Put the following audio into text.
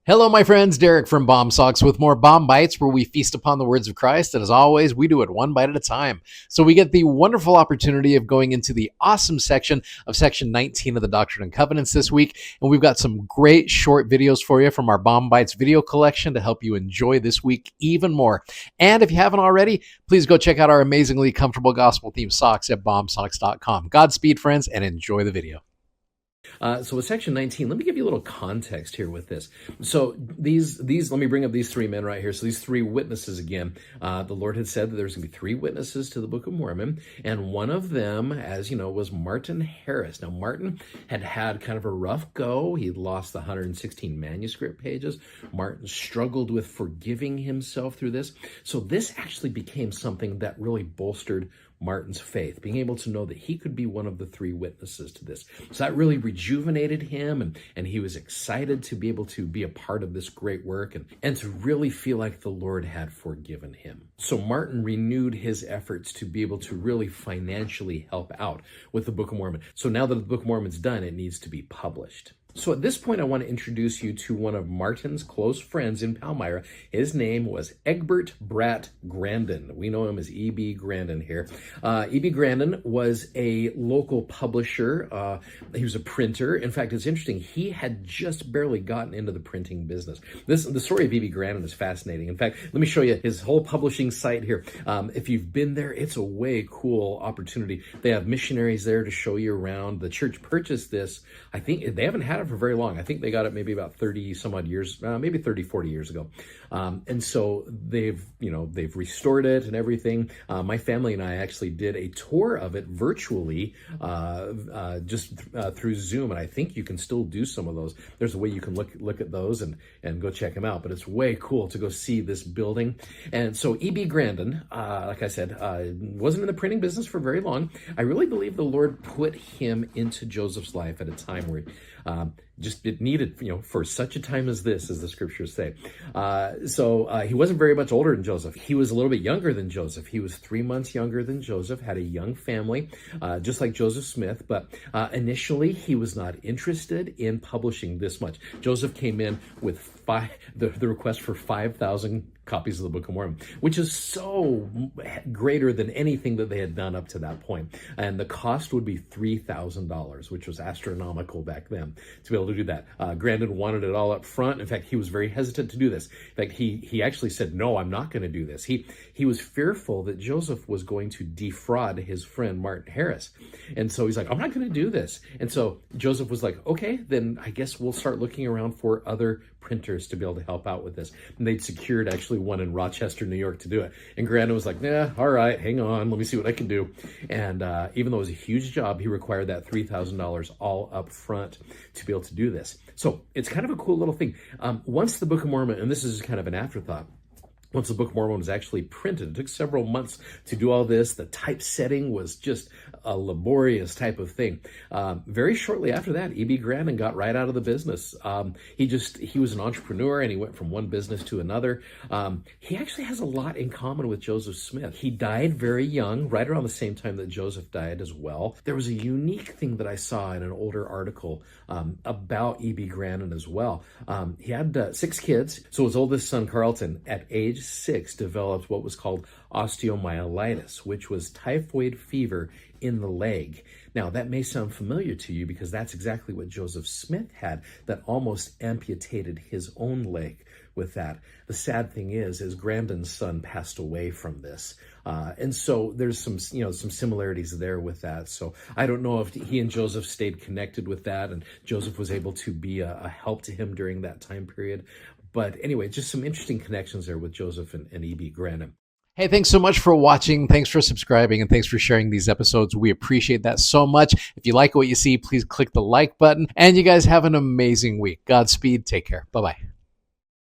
Hello, my friends. Derek from Bomb Socks with more Bomb Bites, where we feast upon the words of Christ. And as always, we do it one bite at a time. So we get the wonderful opportunity of going into the awesome section of section 19 of the Doctrine and Covenants this week. And we've got some great short videos for you from our Bomb Bites video collection to help you enjoy this week even more. And if you haven't already, please go check out our amazingly comfortable gospel-themed socks at bombsocks.com. Godspeed, friends, and enjoy the video. So with section 19, let me give you a little context here with this. So these, let me bring up these three men right here. So these three witnesses again, the Lord had said that there's going to be three witnesses to the Book of Mormon. And one of them, as you know, was Martin Harris. Now, Martin had kind of a rough go. He lost the 116 manuscript pages. Martin struggled with forgiving himself through this. So this actually became something that really bolstered Martin's faith, being able to know that he could be one of the three witnesses to this. So that really rejuvenated him, and he was excited to be able to be a part of this great work and to really feel like the Lord had forgiven him. So Martin renewed his efforts to be able to really financially help out with the Book of Mormon. So now that the Book of Mormon's done, it needs to be published. So at this point, I want to introduce you to one of Martin's close friends in Palmyra. His name was Egbert Bratt Grandin. We know him as E.B. Grandin here. E.B. Grandin was a local publisher. He was a printer. In fact, it's interesting. He had just barely gotten into the printing business. The story of E.B. Grandin is fascinating. In fact, let me show you his whole publishing site here. If you've been there, it's a way cool opportunity. They have missionaries there to show you around. The church purchased this. I think they haven't had it for very long. I think they got it maybe about 30 some odd years, maybe 30, 40 years ago. And so they've restored it and everything. My family and I actually did a tour of it virtually, just through Zoom. And I think you can still do some of those. There's a way you can look at those and go check them out. But it's way cool to go see this building. And so E.B. Grandin, like I said, wasn't in the printing business for very long. I really believe the Lord put him into Joseph's life at a time where just it needed, for such a time as this, as the scriptures say. So he wasn't very much older than Joseph. He was a little bit younger than Joseph. He was 3 months younger than Joseph, had a young family, just like Joseph Smith. But initially, he was not interested in publishing this much. Joseph came in with the request for 5,000 copies of the Book of Mormon, which is so greater than anything that they had done up to that point. And the cost would be $3,000, which was astronomical back then to be able to do that. Grandin wanted it all up front. In fact, he was very hesitant to do this. In fact, he actually said, no, I'm not going to do this. He was fearful that Joseph was going to defraud his friend Martin Harris. And so he's like, I'm not going to do this. And so Joseph was like, okay, then I guess we'll start looking around for other printers to be able to help out with this. And they'd secured actually one in Rochester, New York to do it. And Grandin was like, nah, all right, hang on, let me see what I can do. And even though it was a huge job, he required that $3,000 all up front to be able to do this. So it's kind of a cool little thing. Once the Book of Mormon, and this is kind of an afterthought, once the Book of Mormon was actually printed, it took several months to do all this. The typesetting was just a laborious type of thing. Very shortly after that, E.B. Grandin got right out of the business. He was an entrepreneur, and he went from one business to another. He actually has a lot in common with Joseph Smith. He died very young, right around the same time that Joseph died as well. There was a unique thing that I saw in an older article about E.B. Grandin as well. He had 6 kids. So his oldest son, Carlton, at age 6, developed what was called osteomyelitis, which was typhoid fever in the leg. Now, that may sound familiar to you because that's exactly what Joseph Smith had, that almost amputated his own leg with that. The sad thing is Grandin's son passed away from this. And so there's some similarities there with that. So I don't know if he and Joseph stayed connected with that, and Joseph was able to be a help to him during that time period. But anyway, just some interesting connections there with Joseph and E.B. Grandin. Hey, thanks so much for watching. Thanks for subscribing, and thanks for sharing these episodes. We appreciate that so much. If you like what you see, please click the like button. And you guys have an amazing week. Godspeed. Take care. Bye-bye.